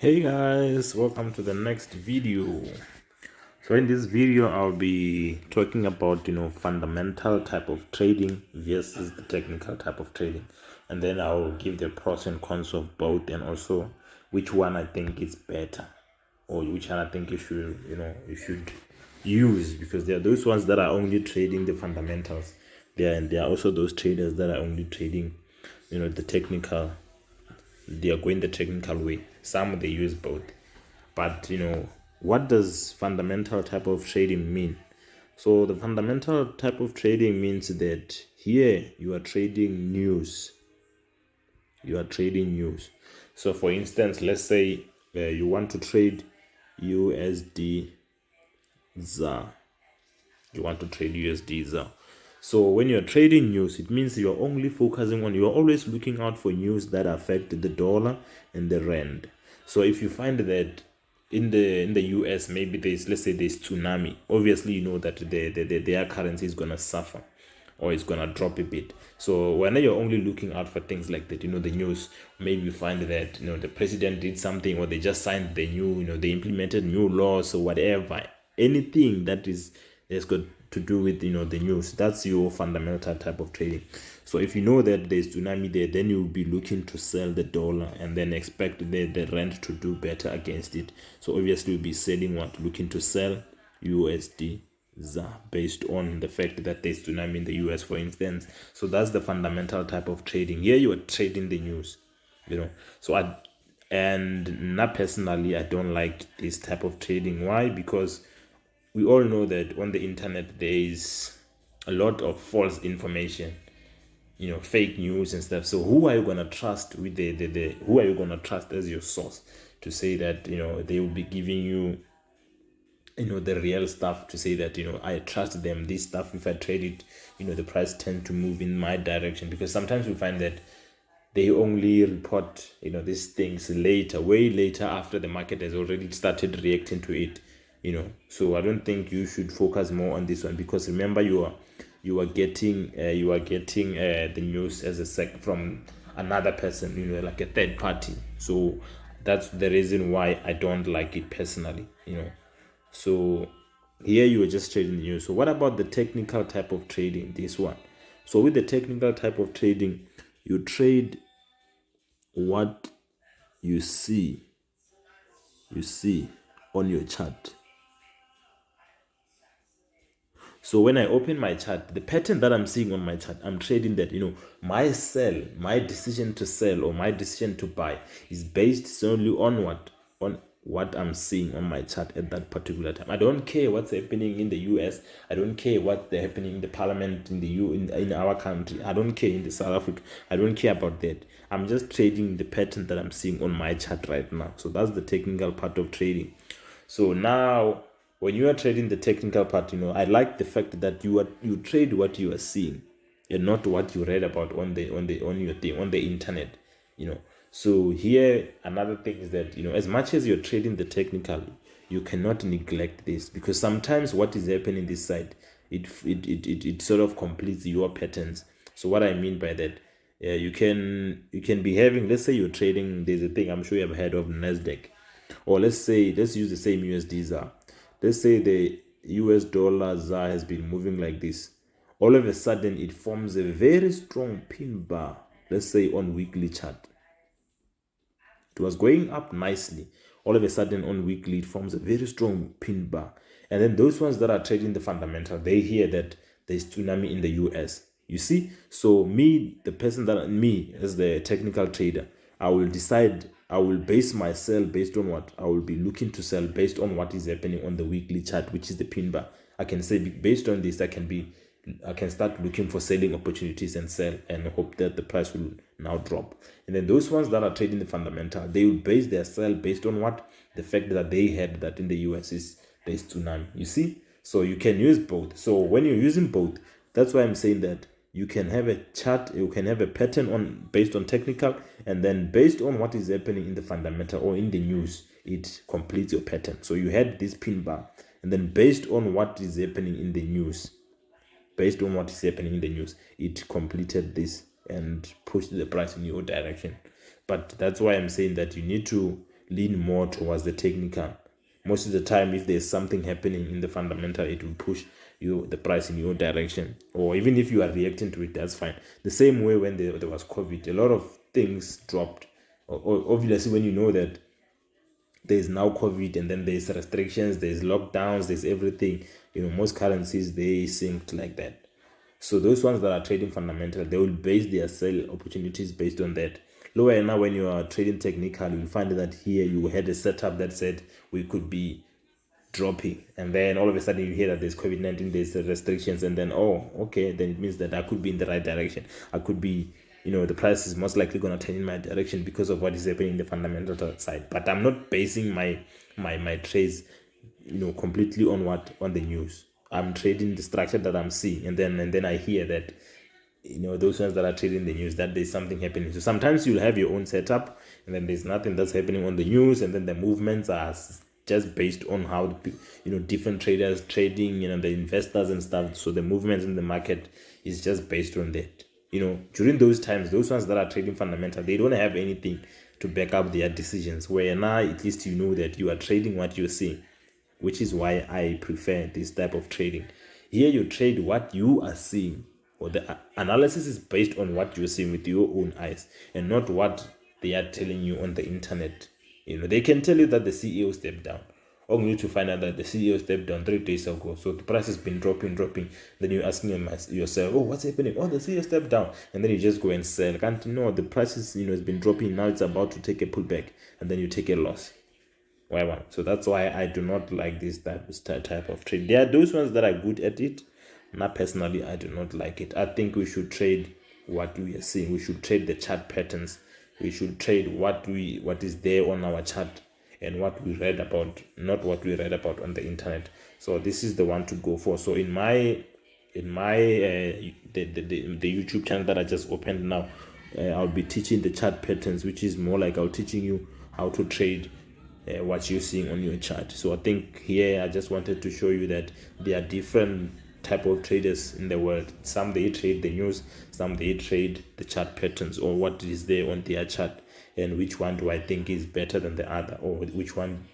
Hey guys, welcome to the next video. So in this video I'll be talking about fundamental type of trading versus the technical type of trading, and then I'll give the pros and cons of both, and also which one I think is better, or which one I think you should use, because there are those ones that are only trading the fundamentals there, and there are also those traders that are only trading the technical. They are going the technical way. Some they use both. But what does fundamental type of trading mean? So the fundamental type of trading means that here you are trading news. You are trading news. So for instance, let's say you want to trade USD ZAR. You want to trade USD ZAR. So when you're trading news, it means you're only focusing on, you're always looking out for news that affect the dollar and the rand. So if you find that in the US, maybe let's say there's tsunami, obviously you know that their currency is gonna suffer, or it's gonna drop a bit. So when you're only looking out for things like that, the news, maybe you find that the president did something, or they just signed the new, they implemented new laws or whatever, anything that has got to do with the news. That's your fundamental type of trading. So if you know that there's tsunami there, then you'll be looking to sell the dollar and then expect the rand to do better against it. So obviously you'll be selling what? Looking to sell USD ZAR, based on the fact that there's tsunami in the US, for instance. So that's the fundamental type of trading. Here you are trading the news, So not personally, I don't like this type of trading. Why? Because we all know that on the internet there is a lot of false information, fake news and stuff. So who are you gonna trust with the who are you gonna trust as your source to say that they will be giving you the real stuff, to say that I trust them, this stuff, if I trade it, the price tend to move in my direction? Because sometimes we find that they only report these things later, way later, after the market has already started reacting to it. So I don't think you should focus more on this one, because remember, you are getting the news as a sec from another person, like a third party. So that's the reason why I don't like it personally. So here you are just trading the news. So what about the technical type of trading? This one. So with the technical type of trading, you trade what you see on your chart. So when I open my chart, the pattern that I'm seeing on my chart, I'm trading that, my decision to sell or my decision to buy is based solely on what I'm seeing on my chart at that particular time. I don't care what's happening in the US. I don't care what's happening in the parliament in in our country. I don't care in the South Africa. I don't care about that. I'm just trading the pattern that I'm seeing on my chart right now. So that's the technical part of trading. So now, when you are trading the technical part, I like the fact that you trade what you are seeing, and not what you read about on the internet. So here another thing is that as much as you're trading the technical, you cannot neglect this, because sometimes what is happening this side, it sort of completes your patterns. So what I mean by that, you can be having, let's say you're trading, there's a thing, I'm sure you have heard of Nasdaq, or let's use the same USD ZAR. Let's say the US dollar ZAR has been moving like this. All of a sudden, it forms a very strong pin bar, let's say on weekly chart. It was going up nicely. All of a sudden, on weekly, it forms a very strong pin bar. And then those ones that are trading the fundamental, they hear that there's tsunami in the US. You see? So me as the technical trader, I will decide, I will base my sell based on what I will be looking to sell, based on what is happening on the weekly chart, which is the pin bar. I can say, based on this, I can start looking for selling opportunities and sell, and hope that the price will now drop. And then those ones that are trading the fundamental, they will base their sell based on what? The fact that they had that in the US there's tsunami. You see? So you can use both. So when you're using both, that's why I'm saying that you can have a chart, you can have a pattern based on technical, and then based on what is happening in the fundamental or in the news, it completes your pattern. So you had this pin bar, and then based on what is happening in the news, it completed this and pushed the price in your direction. But that's why I'm saying that you need to lean more towards the technical. Most of the time, if there's something happening in the fundamental, it will push the price in your direction. Or even if you are reacting to it, that's fine. The same way when there was COVID, a lot of things dropped. Obviously, when you know that there's now COVID and then there's restrictions, there's lockdowns, there's everything, most currencies, they synced like that. So those ones that are trading fundamental, they will base their sell opportunities based on that. Lower now, when you are trading technical, you'll find that here you had a setup that said we could be dropping, and then all of a sudden you hear that there's COVID-19, there's restrictions, and then then it means that I could be in the right direction. I could be, the price is most likely going to turn in my direction because of what is happening in the fundamental side. But I'm not basing my trades, completely on the news. I'm trading the structure that I'm seeing, and then I hear that, those ones that are trading the news, that there's something happening. So sometimes you'll have your own setup, and then there's nothing that's happening on the news, and then the movements are just based on how different traders trading, the investors and stuff. So the movements in the market is just based on that. During those times, those ones that are trading fundamental, they don't have anything to back up their decisions. Where now at least you know that you are trading what you're seeing, which is why I prefer this type of trading. Here you trade what you are seeing, or the analysis is based on what you're seeing with your own eyes and not what they are telling you on the internet. They can tell you that the CEO stepped down, only to find out that the CEO stepped down 3 days ago. So the price has been dropping. Then you're asking yourself, what's happening? The CEO stepped down. And then you just go and sell. Can't you know the price has been dropping. Now it's about to take a pullback, and then you take a loss. So that's why I do not like this type of trade. There are those ones that are good at it. Now, personally, I do not like it. I think we should trade what we are seeing. We should trade the chart patterns. We should trade what is there on our chart and what we read about, not what we read about on the internet. So this is the one to go for. So in my the YouTube channel that I just opened now, I'll be teaching the chart patterns, which is more like I'll teaching you how to trade what you're seeing on your chart. So I think here I just wanted to show you that there are different type of traders in the world. Some they trade the news, some they trade the chart patterns or what is there on their chart, and which one do I think is better than the other, or which one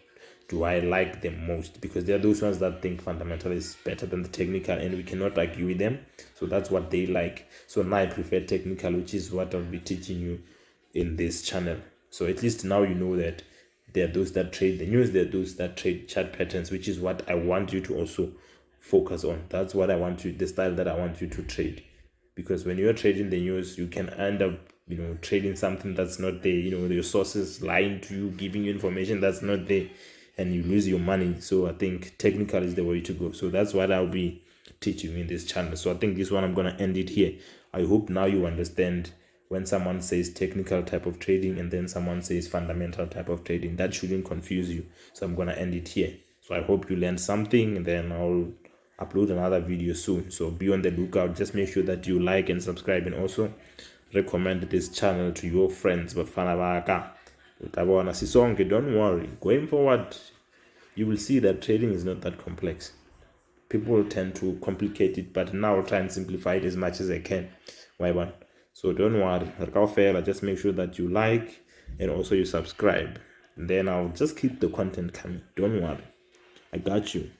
do I like the most, because there are those ones that think fundamental is better than the technical, and we cannot argue with them. So that's what they like. So now I prefer technical, which is what I'll be teaching you in this channel. So at least now you know that there are those that trade the news, there are those that trade chart patterns, which is what I want you to also focus on. That's what I want you, the style that I want you to trade. Because when you're trading the news, you can end up trading something that's not there, your sources lying to you, giving you information that's not there, and you lose your money. So I think technical is the way to go. So that's what I'll be teaching in this channel. So I think this one I'm going to end it here. I hope now you understand when someone says technical type of trading and then someone says fundamental type of trading. That shouldn't confuse you. So I'm going to end it here. So I hope you learned something, and then I'll upload another video soon. So be on the lookout. Just make sure that you like and subscribe, and also recommend this channel to your friends. But don't worry, going forward you will see that trading is not that complex. People tend to complicate it, but now I'll try and simplify it as much as I can. So don't worry, just make sure that you like and also you subscribe, and then I'll just keep the content coming. Don't worry, I got you.